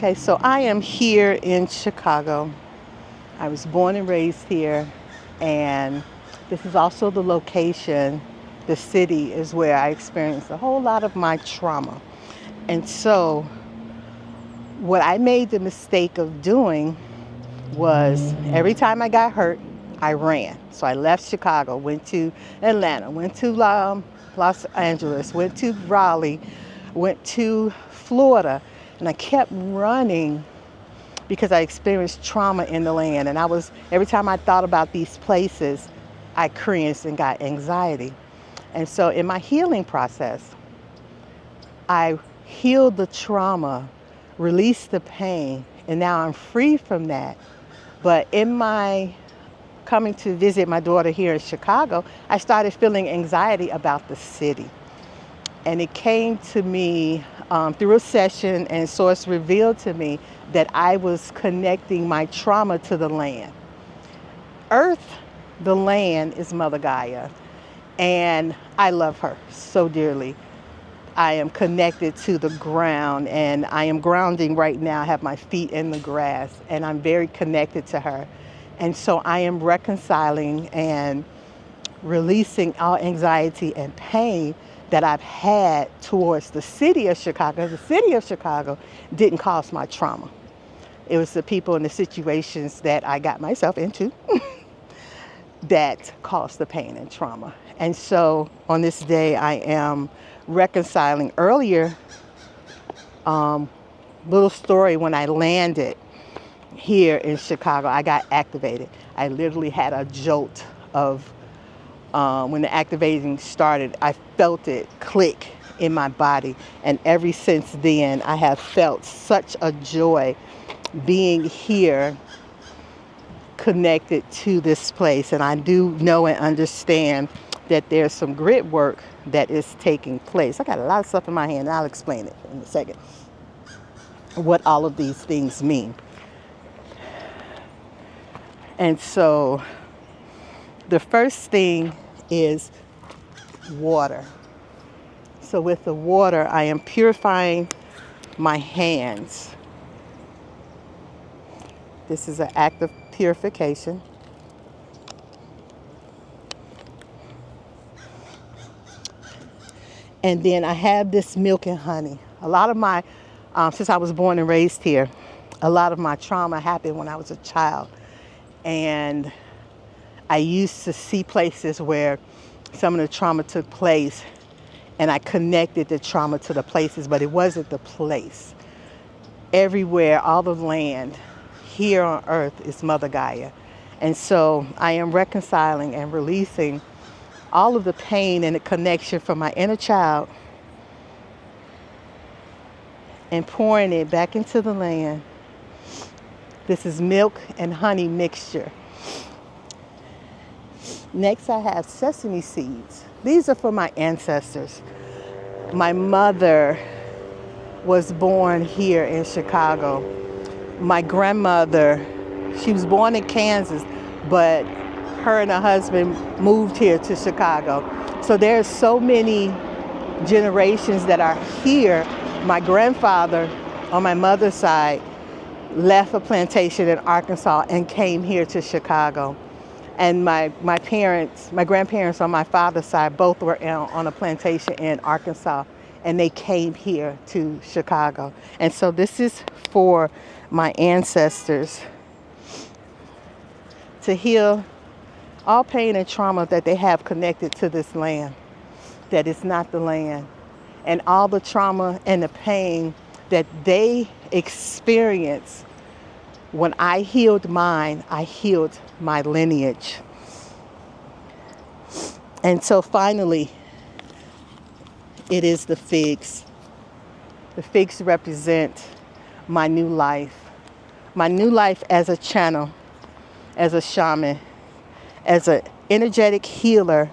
Okay, so I am here in Chicago. I was born and raised here, and this is also the location, the city is where I experienced a whole lot of my trauma. And so, what I made the mistake of doing was every time I got hurt, I ran. So I left Chicago, went to Atlanta, went to Los Angeles, went to Raleigh, went to Florida, and I kept running because I experienced trauma in the land. And every time I thought about these places, I cringed and got anxiety. And so in my healing process, I healed the trauma, released the pain, and now I'm free from that. But in my coming to visit my daughter here in Chicago, I started feeling anxiety about the city. And it came to me through a session, and Source revealed to me that I was connecting my trauma to the land. Earth, the land, is Mother Gaia, and I love her so dearly. I am connected to the ground, and I am grounding right now. I have my feet in the grass, and I'm very connected to her. And so I am reconciling and releasing all anxiety and pain that I've had towards the city of Chicago. The city of Chicago didn't cause my trauma. It was the people and the situations that I got myself into that caused the pain and trauma. And so on this day, I am reconciling. Earlier, little story, when I landed here in Chicago, I got activated. I literally had a jolt of, when the activating started, I felt it click in my body. And ever since then, I have felt such a joy being here connected to this place. And I do know and understand that there's some grit work that is taking place. I got a lot of stuff in my hand, and I'll explain it in a second, what all of these things mean. And so the first thing is water. So with the water, I am purifying my hands. This is an act of purification. And then I have this milk and honey. A lot of my, since I was born and raised here, a lot of my trauma happened when I was a child. And I used to see places where some of the trauma took place, and I connected the trauma to the places, but it wasn't the place. Everywhere, all the land here on earth is Mother Gaia. And so I am reconciling and releasing all of the pain and the connection from my inner child and pouring it back into the land. This is milk and honey mixture. Next, I have sesame seeds. These are for my ancestors. My mother was born here in Chicago. My grandmother, she was born in Kansas, but her and her husband moved here to Chicago. So there's so many generations that are here. My grandfather on my mother's side left a plantation in Arkansas and came here to Chicago. And my grandparents on my father's side, both were on a plantation in Arkansas, and they came here to Chicago. And so this is for my ancestors to heal all pain and trauma that they have connected to this land, that is not the land, and all the trauma and the pain that they experience. When I healed mine, I healed my lineage. And so finally, it is the figs. The figs represent my new life as a channel, as a shaman, as an energetic healer,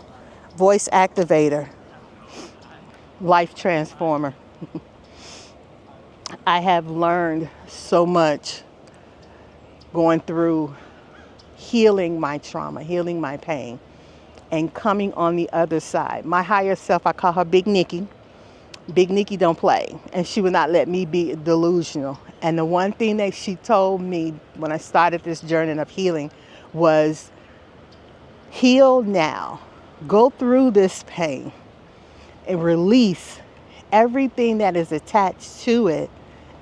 voice activator, life transformer. I have learned so much going through healing my trauma, healing my pain, and coming on the other side. My higher self, I call her Big Nikki. Big Nikki don't play, and she would not let me be delusional. And the one thing that she told me when I started this journey of healing was, heal now. Go through this pain and release everything that is attached to it,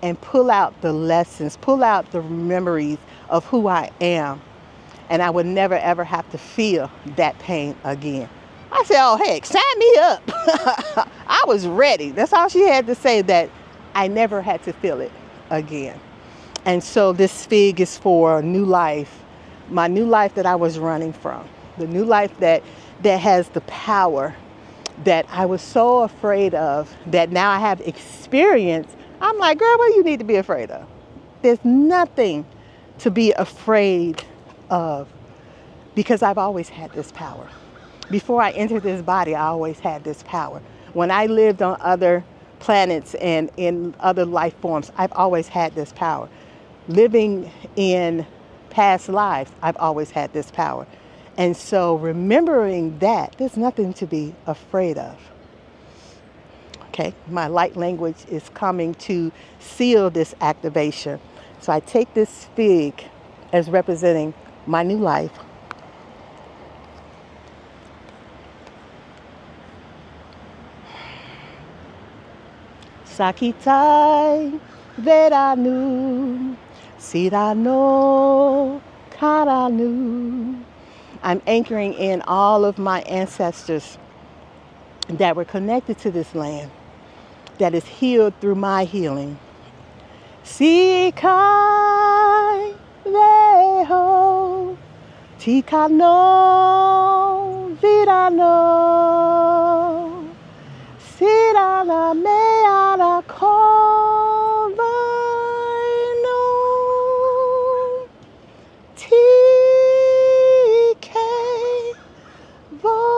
and pull out the lessons, pull out the memories of who I am. And I would never ever have to feel that pain again. I said, oh heck, sign me up. I was ready. That's all she had to say, that I never had to feel it again. And so this fig is for new life, my new life that I was running from, the new life that has the power that I was so afraid of, that now I have experience. I'm like, girl, what do you need to be afraid of? There's nothing to be afraid of, because I've always had this power. Before I entered this body, I always had this power. When I lived on other planets and in other life forms, I've always had this power. Living in past lives, I've always had this power. And so remembering that, there's nothing to be afraid of. Okay, my light language is coming to seal this activation. So I take this fig as representing my new life. Sakitai veranu, sirano karanu. I'm anchoring in all of my ancestors that were connected to this land, that is healed through my healing. Sikai veho, tikano virano, sirana meara kovaino, tike vonu,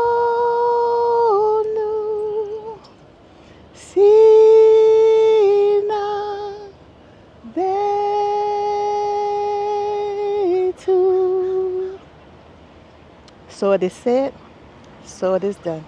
sina vetu. So it is said, so it is done.